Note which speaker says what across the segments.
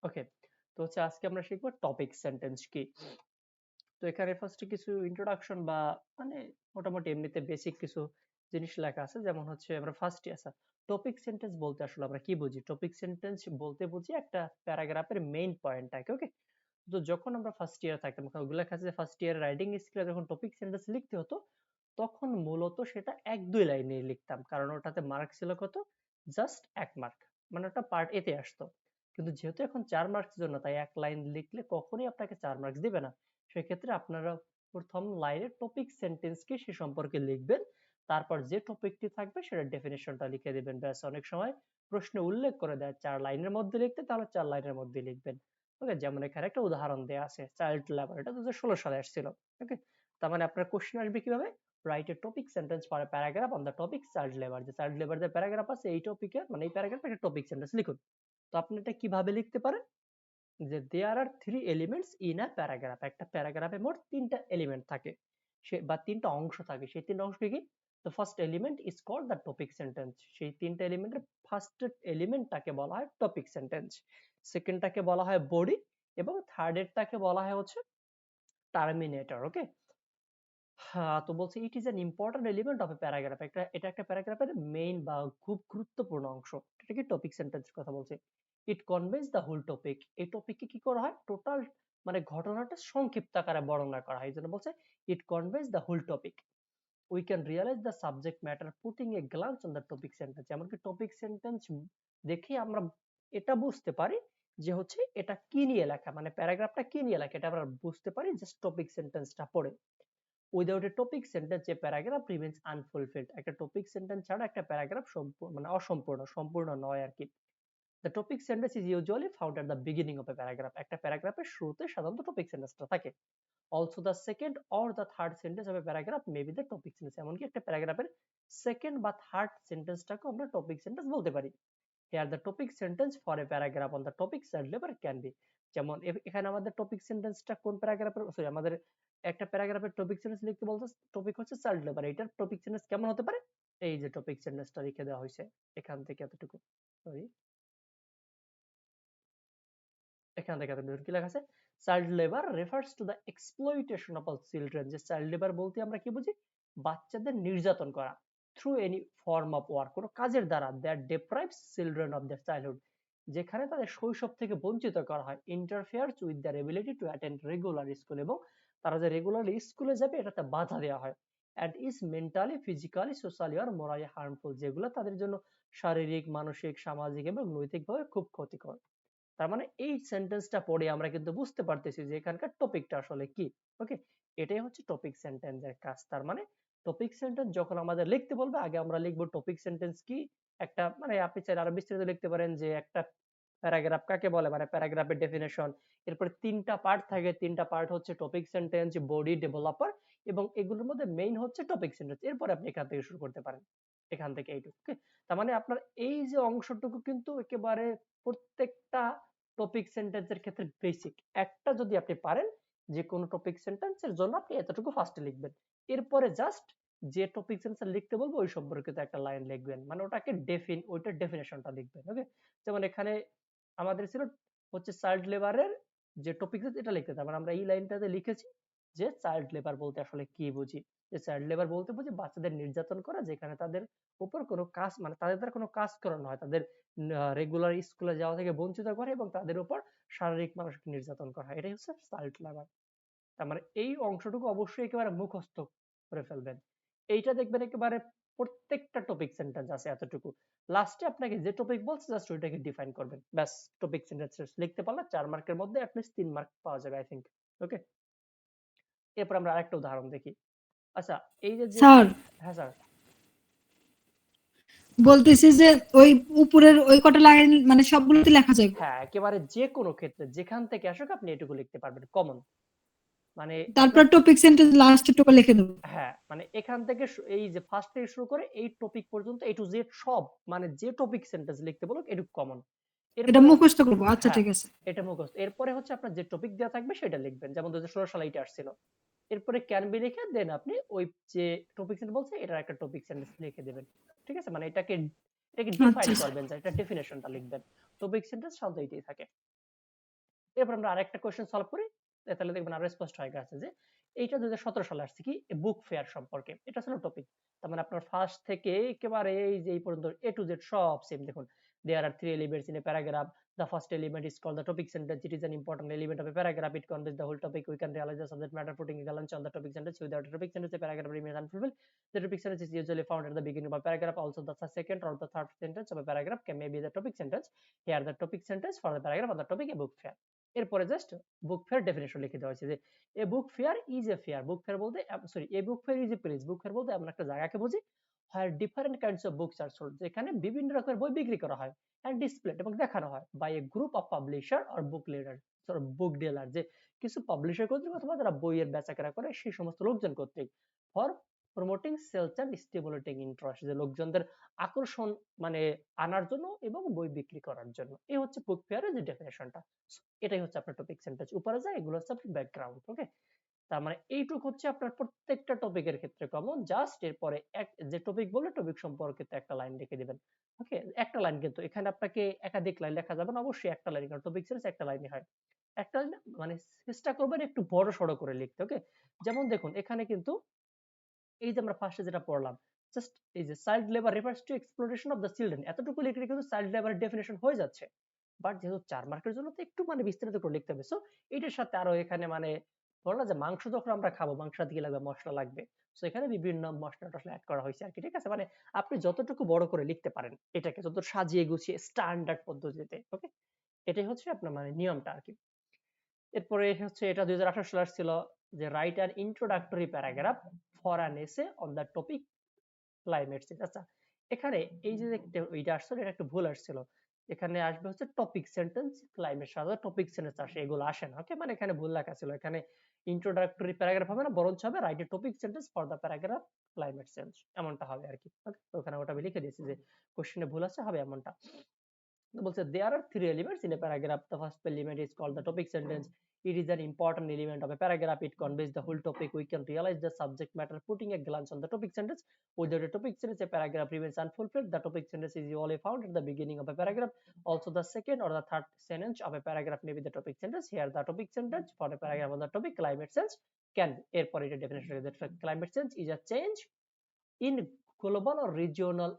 Speaker 1: ওকে, তো হচ্ছে আজকে আমরা শিখবো টপিক সেন্টেন্স কি। তো এখানে ফার্স্টে কিছু ইন্ট্রোডাকশন বা মানে মোটামুটি এমনিতে বেসিক কিছু জিনিস লেখা আছে, যেমন হচ্ছে আমরা ফার্স্টে আসা টপিক সেন্টেন্স বলতে আসলে আমরা কি বুঝি। টপিক সেন্টেন্স বলতে বুঝি একটা প্যারাগ্রাফের মেইন পয়েন্টটাকে। ওকে, তো যখন আমরা ফার্স্ট ইয়ার থাকতাম, ওগুলো লেখা আছে যে ফার্স্ট ইয়ার রাইটিং স্কিলে যখন টপিক সেন্টেন্স লিখতে হতো, তখন মূলত সেটা 1-2 লাইনে লিখতাম, কারণ ওটাতে মার্ক ছিল কত, জাস্ট 1 মার্ক, মানে ওটা পার্ট এতে আসতো। কিন্তু যেহেতু এখন 4 মার্কস জন্য, তাই 1 লাইন লিখলে কখনোই আপনাকে 4 মার্কস দিবে না। সেক্ষেত্রে আপনারা প্রথম লাইনে টপিক সেন্টেন্স কি সে সম্পর্কে লিখবেন, তারপর যে টপিকটি থাকবে সেটার ডেফিনেশনটা লিখে দিবেন। ব্যাস, অনেক সময় প্রশ্নে উল্লেখ করে দেয় 4 লাইনের মধ্যে লিখতে, তাহলে 4 লাইনের মধ্যে লিখবেন। ওকে, যেমন এখানে একটা উদাহরণ দেয়া আছে, চাইল্ড লেবার, এটা 2016 সালে আসছিল। ওকে, তার মানে আপনার কোশ্চেন আসবে কিভাবে, right a topic sentence for a paragraph on the topic child labour. যে চাইল্ড লেবার যে প্যারাগ্রাফ আছে এই টপিকে, মানে এই প্যারাগ্রাফে একটা টপিক সেন্টেন্স লিখুন। তো আপনি এটা কিভাবে লিখতে পারেন, যে দেয়ার আর 3 এলিমেন্টস ইন আ প্যারাগ্রাফ। একটা প্যারাগ্রাফে মোট 3টা এলিমেন্ট থাকে, সে বা 3টা অংশ থাকে। সেই 3টা অংশ কি, তো first element is called the topic sentence. সেই 3টা এলিমেন্টের ফার্স্ট এলিমেন্টটাকে বলা হয় টপিক সেন্টেন্স, সেকেন্ডটাকে বলা হয় বডি, এবং থার্ড এরটাকে বলা হয় হচ্ছে টার্মিনেটর। ওকে, হ্যাঁ, তো বলছে it is an important element of a paragraph. এটা একটা প্যারাগ্রাফের মেইন বা খুব গুরুত্বপূর্ণ অংশ। এটা কি টপিক সেন্টেন্স কথা বলছে। It conveys the whole topic. এই টপিককে কি করা হয়, টোটাল মানে ঘটনাটা সংক্ষিপ্ত আকারে বর্ণনা করা হয়। এই জন্য বলছে it conveys the whole topic. We can realise the subject matter putting a glance on the topic sentence. এমনকি টপিক সেন্টেন্স দেখে আমরা এটা বুঝতে পারি যে হচ্ছে এটা কি নিয়ে লেখা, মানে প্যারাগ্রাফটা কি নিয়ে লেখা, এটা আমরা বুঝতে পারি জাস্ট টপিক সেন্টেন্সটা পড়ে। Without a topic sentence a paragraph remains unfulfilled. একটা টপিক সেন্টেন্স ছাড়া একটা প্যারাগ্রাফ মানে অসম্পূর্ণ, সম্পূর্ণ নয় আর কি। The topic sentence is usually found at the beginning of a paragraph. একটা প্যারাগ্রাফের শুরুতে সাধারণত টপিক সেন্টেন্সটা থাকে। Also the second or the third sentence of a paragraph may be the topic sentence. এমনকি একটা প্যারাগ্রাফের সেকেন্ড বা থার্ড সেন্টেন্সটাকে আমরা টপিক সেন্টেন্স বলতে পারি। Here the topic sentence for a paragraph on the topic child labour can be. যেমন এখানে আমাদের topic সেন্টেন্সটা কোন প্যারাগ্রাফের, সরি আমাদের একটা প্যারাগ্রাফের টপিক সেন্টেন্স লিখতে বলতে, টপিক হচ্ছে চাইল্ড লেবার, এটার টপিক সেন্টেন্স কেমন হতে পারে, এই যে টপিক সেন্টেন্সটা লিখে দেওয়া হয়েছে এখান থেকে এতটুকু, সরি এখান থেকে এতটুকু কি লেখা আছে, child labour refers to the exploitation of all children. যে চাইল্ড লেবার বলতে আমরা কি বুঝি, বাচ্চাদের নির্যাতন করা, through any form of work, কোনো কাজের দ্বারা, that deprives children of their childhood, যেখানে তাদের শৈশব থেকে বঞ্চিত করা হয়, interferes with their ability to attend regular school, এবং তারা যে রেগুলারলি স্কুলে যাবে এটাতে বাধা দেওয়া হয়, and is mentally physically socially or morally harmful, যেগুলো তাদের জন্য শারীরিক, মানসিক, সামাজিক এবং নৈতিকভাবে খুব ক্ষতিকর। তার মানে এই সেন্টেন্সটা পড়ে আমরা কিন্তু বুঝতে পারতেছি যে এখানকার টপিকটা আসলে কি। ওকে, এটাই হচ্ছে টপিক সেন্টেন্সের কাজ। তার মানে টপিক সেন্টেন্স যখন আমাদের লিখতে বলবে, আগে আমরা লিখবো টপিক সেন্টেন্স কি। একটা মানে আপনি চাইলে আরো বিস্তারিত লিখতে পারেন যে একটা প্যারাগ্রাফ কাকে বলে, মানে প্যারাগ্রাফের ডেফিনেশন, এরপর 3টা পার্ট থাকে, 3টা পার্ট হচ্ছে টপিক সেন্টেন্স, বডি, ডেভেলপার, এবং এগুলোর মধ্যে মেইন হচ্ছে টপিক সেন্টেন্স। এরপর আপনি এখান থেকে শুরু করতে পারেন, এখান থেকে এইটুকু। ওকে, তার মানে আপনার এই যে অংশটুকু কিন্তু একেবারে প্রত্যেকটা টপিক সেন্টেন্সের ক্ষেত্রে বেসিক। একটা যদি আপনি পারেন, যে কোনো টপিক সেন্টেন্সের জন্য আপনি এতটুকু ফার্স্টে লিখবেন, এরপরে জাস্ট যে টপিক সেন্টেন্স লিখতে বলবো ওই সম্পর্কিত একটা লাইন লিখবেন, মানে ওটাকে ওইটার ডেফিনেশনটা লিখবেন। ওকে, যেমন এখানে আমাদের ছিল হচ্ছে চাইল্ড লেবারের যে টপিক এটা লিখতে, তার মানে আমরা এই লাইনটাতে লিখেছি যে চাইল্ড লেবার বলতে আসলে কি বুঝি। যে চাইল্ড লেবার বলতে বুঝি বাচ্চাদের নির্যাতন করা, যেখানে তাদের উপর কোনো কাজ, মানে তাদের দ্বারা কোনো কাজ করানো হয়, তাদের রেগুলার স্কুলে যাওয়া থেকে বঞ্চিত করে এবং তাদের উপর শারীরিক মানসিক নির্যাতন করা হয়, এটাই হচ্ছে চাইল্ড লেবার। তার মানে এই অংশটুকু অবশ্যই একেবারে মুখস্থ করে ফেলবেন। এইটা দেখবেন একেবারে প্রত্যেকটা টপিক সেন্টেন্স আছে এতটুকু। লাস্টে আপনাকে যে টপিক বলছে জাস্ট ওইটাকে ডিফাইন করবেন, ব্যাস। টপিক সেন্টেন্স লিখতে পারলে 4 মার্কের মধ্যে অ্যাটলিস্ট 3 মার্ক পাওয়া যাবে আই থিংক। ওকে, এরপর আমরা আরেকটা উদাহরণ দেখি। আচ্ছা, এই যে যে
Speaker 2: স্যার,
Speaker 1: হ্যাঁ স্যার।
Speaker 2: বলতেছি যে ওই উপরের ওই কটা লাইন মানে সবগুলোতে লেখা যায়।
Speaker 1: হ্যাঁ, একেবারে যে কোনো ক্ষেত্রে যেখান থেকে আসুক আপনি এটুকু লিখতে পারবেন, কমন। মানে
Speaker 2: তারপর
Speaker 1: আপনার
Speaker 2: টপিক সেন্টেন্স লাস্টে টুকু লিখে দেবো।
Speaker 1: হ্যাঁ, মানে এখান থেকে এই যে ফার্স্ট থেকে শুরু করে এই টপিক পর্যন্ত এ টু জেড সব, মানে যে টপিক সেন্টেন্স লিখতে বলুক এটুকু কমন।
Speaker 2: এটা
Speaker 1: এরপরে
Speaker 2: মুখস্থ করবো, আচ্ছা
Speaker 1: হ্যাঁ,
Speaker 2: ঠিক আছে।
Speaker 1: এটা মুখস্থ। এরপরে হচ্ছে আপনার যে টপিক দেওয়া থাকবে সেটা লিখবেন, যেমন 2016 সালে এটা আসছিল। এরপরে ক্যান বি লিখে দেন আপনি ওই যে টপিক সেন্টেন্স বলছে এটার একটা টপিক সেন্টেন্স লিখে দেবেন। ঠিক আছে, মানে এটাকে
Speaker 2: আচ্ছা
Speaker 1: ডিফাইন
Speaker 2: আচ্ছা।
Speaker 1: করবেন, যে এটা ডেফিনেশনটা লিখবেন। টপিক সেন্টেন্স সাধারণত এটাই থাকে। এরপর আমরা আরেকটা কোশ্চেন সলভ করি, তাহলে দেখবেন আরো স্পষ্ট হয়ে গেছে যে এইটা 2017 সালে আসছে কি বুক ফেয়ার সম্পর্কে, এটা ছিল টপিক। তার মানে আপনার ফার্স্ট থেকে একেবারে এই যে এই পর্যন্ত এ টু জেড সব সেম। দেখুন, there are three elements in a paragraph. The first element is called the topic sentence. It is an important element of a paragraph. It conveys the whole topic. We can realize the subject matter putting a glance on the topic sentence. Without a topic sentence, a paragraph remains unfulfilled. The topic sentence is usually found at the beginning of a paragraph. Also, the second or the third sentence of a paragraph can may be the topic sentence. Here, the topic sentence for the paragraph on the topic a book fair. এরপরে just book fair definition লিখে দেওয়া হয়েছে যে a book fair is a fair. Book fair বলতে sorry, a book fair is a place. Book fair বলতে এমন একটা জায়গাকে বুঝি where different kinds of books are sold, যেখানে বিভিন্ন রকমের বই বিক্রি করা হয় and displayed এবং দেখানো হয় by a group of publisher or book leader or book dealer, যে কিছু পাবলিশার কর্তৃক অথবা যারা বইয়ের বেচাকেনা করে সেই সমস্ত লোকজন কর্তৃক, for promoting sales and stimulating interest, যে লোকজনদের আকর্ষণ মানে আনার জন্য এবং বই বিক্রি করার জন্য। এই হচ্ছে বুক ফেয়ারের যে ডেফিনেশনটা। এটাই হচ্ছে আপনার টপিক সেন্টেন্স। উপরে যায় এগুলো হচ্ছে আপনার ব্যাকগ্রাউন্ড। ওকে, তার মানে এইটুক হচ্ছে আপনার প্রত্যেকটা টপিকের ক্ষেত্রে কমন। জাস্ট এরপরে এক যে টপিক বলে টপিক সম্পর্কিত একটা লাইন লিখে দিবেন। ওকে, একটা লাইন, কিন্তু এখানে আপনাকে একাধিক লাইন লেখা যাবে না, অবশ্যই একটা লাইন, কারণ টপিক সিরিজ একটা লাইনই হয়। একটা লাইন মানে চেষ্টা করবেন একটু বড় সড়ো করে লিখতে। ওকে, যেমন দেখুন এখানে কিন্তু এই যে আমরা ফার্স্টে যেটা পড়লাম, জাস্ট এই যে child labour refers two exploitation of the children, এতটুকু লিখলে কিন্তু চাইল্ড লেবারের ডেফিনেশন হয়ে যাচ্ছে। বাট যেহেতু 4 মার্কের জন্য তো একটু মানে বিস্তারিত করে লিখতে হবে। সো এটার সাথে আরো এখানে মানে বললাম যে মাংস যখন আমরা খাবো, মাংসের দিকে লাগবে মশলা লাগবে। সো এখানে বিভিন্ন মশলা টশলা অ্যাড করা হয়েছে আর কি। ঠিক আছে, মানে আপনি যতটুকু বড় করে লিখতে পারেন এটাকে, যত সাজিয়ে গুছিয়ে স্ট্যান্ডার্ড পদ্ধতিতে। ওকে, এটাই হচ্ছে আপনার মানে নিয়মটা আর কি। এরপরে হচ্ছে এটা 2018 সালে আসছিল যে write an introductory paragraph for an essay on the topic climate change. আচ্ছা, এখানে এই যে এইটা আসছিল, এটা একটু ভুল আসছিল। এখানে আসবে হচ্ছে টপিক সেন্টেন্স ক্লাইমেট, সাধারণত টপিক সেন্টেন্স আসে, এগুলো আসে না। ওকে, মানে এখানে ভুল লেখা ছিল। এখানে ইন্ট্রোডাক্টরি প্যারাগ্রাফ হবে না, বরঞ্চ হবে right a topic sentence for the paragraph climate change, এমনটা হবে আর কি। ওকে, তো ওখানে ওটা আমি লিখে দিয়েছি যে কোশ্চেনে ভুল আছে, হবে এমনটা। বলছে there are three elements in a paragraph. The first element is called the topic sentence. It is an important element of a paragraph. It conveys the whole topic. We can realize the subject matter putting a glance on the topic sentence. Without a topic sentence, a paragraph remains unfulfilled. The topic sentence is usually found at the beginning of a paragraph. Also, the second or the third sentence of a paragraph may be the topic sentence. Here, the topic sentence for a paragraph on the topic climate change can be. এরপর এটা definition that climate change is a change in global or regional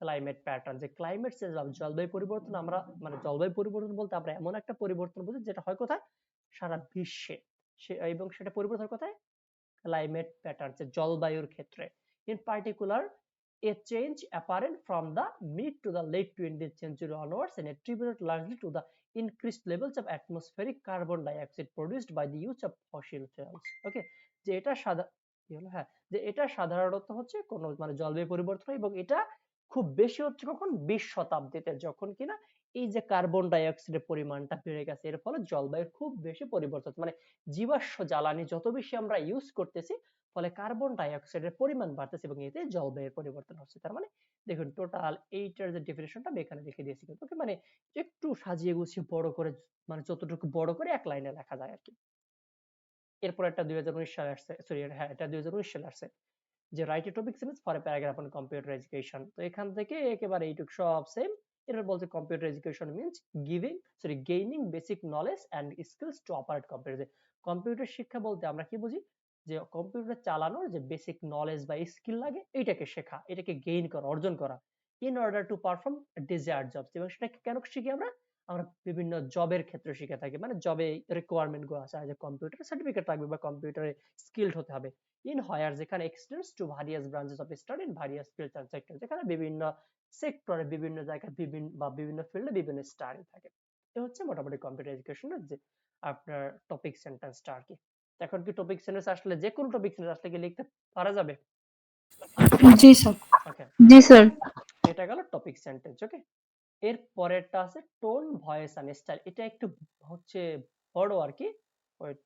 Speaker 1: climate pattern, যে climate change বা জলবায়ু পরিবর্তন, আমরা মানে জলবায়ু পরিবর্তন বলতে আমরা এমন একটা পরিবর্তন বুঝি যেটা হয় কোথায়, সারা বিশ্বে, এবং সেটা পরিবর্তন কোথায়, ক্লাইমেট প্যাটার্ন, যে জলবায়ুর ক্ষেত্রে। In particular a change apparent from the mid to the late 20th century onwards and attributed largely to the increased levels of atmospheric carbon dioxide produced by the use of fossil fuels. ওকে, যে এটা হ্যাঁ, যে এটা সাধারণত হচ্ছে কোন মানে জলবায়ু পরিবর্তন, এবং এটা খুব বেশি হচ্ছে কখন, 20 শতাব্দীতে, যখন কিনা এই যে কার্বন ডাই অক্সাইডের পরিমাণটা বেড়ে গেছে, এর ফলে জলবায়ুর খুব বেশি পরিবর্তন, মানে জীবাশ্ম জ্বালানি যত বেশি আমরা ইউজ করতেছি, ফলে কার্বন ডাই অক্সাইডের পরিমাণ বাড়তেছে এবং এতে জলবায়ুর পরিবর্তন হচ্ছে। তার মানে দেখুন টোটাল এইটার যে ডেফিনেশনটা আমি এখানে লিখে দিয়েছি। ওকে, মানে একটু সাজিয়ে গুছিয়ে বড় করে, মানে যতটুকু বড় করে এক লাইনে লেখা যায় আর কি। এরপর একটা 2019 সালে আসছে, সরি হ্যাঁ এটা 2019 সালে আসছে, যে write a topic sentence for a paragraph on computer education. তো এখান থেকে একেবারে এইটুক সব সেম। এরপর বলছে computer education means gaining basic knowledge and skills to operate computer. Computer শিক্ষা বলতে আমরা কি বুঝি, যে কম্পিউটার চালানোর যে বেসিক নলেজ বা স্কিল লাগে এইটাকে শেখা, এটাকে গেইন করা, অর্জন করা, in order to perform desired jobs. এবং সেটাকে কেন শিখি আমরা, আমরা বিভিন্ন জবের ক্ষেত্রে শিখে থাকি, মানে জবে রিকোয়ারমেন্ট গুলো আছে, যে কম্পিউটার সার্টিফিকেট লাগবে বা কম্পিউটারে স্কিলড হতে হবে। ইন হায়ার, যেখানে extends to various branches of study in various fields and sector, যেখানে বিভিন্ন সেক্টরে বিভিন্ন জায়গায় বিভিন্ন ফিল্ডে বিভিন্ন স্টাডি থাকে। এটা হচ্ছে মোটামুটি কম্পিউটার এডুকেশনের যে আপনার টপিক সেন্টেন্সটা আর কি। এখন কি টপিক সেন্টেন্স আসলে যে কোনো টপিক সেন্টেন্স আসলে কি লিখতে পারা যাবে?
Speaker 2: জি স্যার।
Speaker 1: ওকে,
Speaker 3: জি স্যার।
Speaker 1: এটা গেল টপিক সেন্টেন্স। ওকে, এর পরেরটা আছে টোন ভয়েস এন্ড স্টাইল। এটা একটু হচ্ছে বড় আর কি, ওয়েট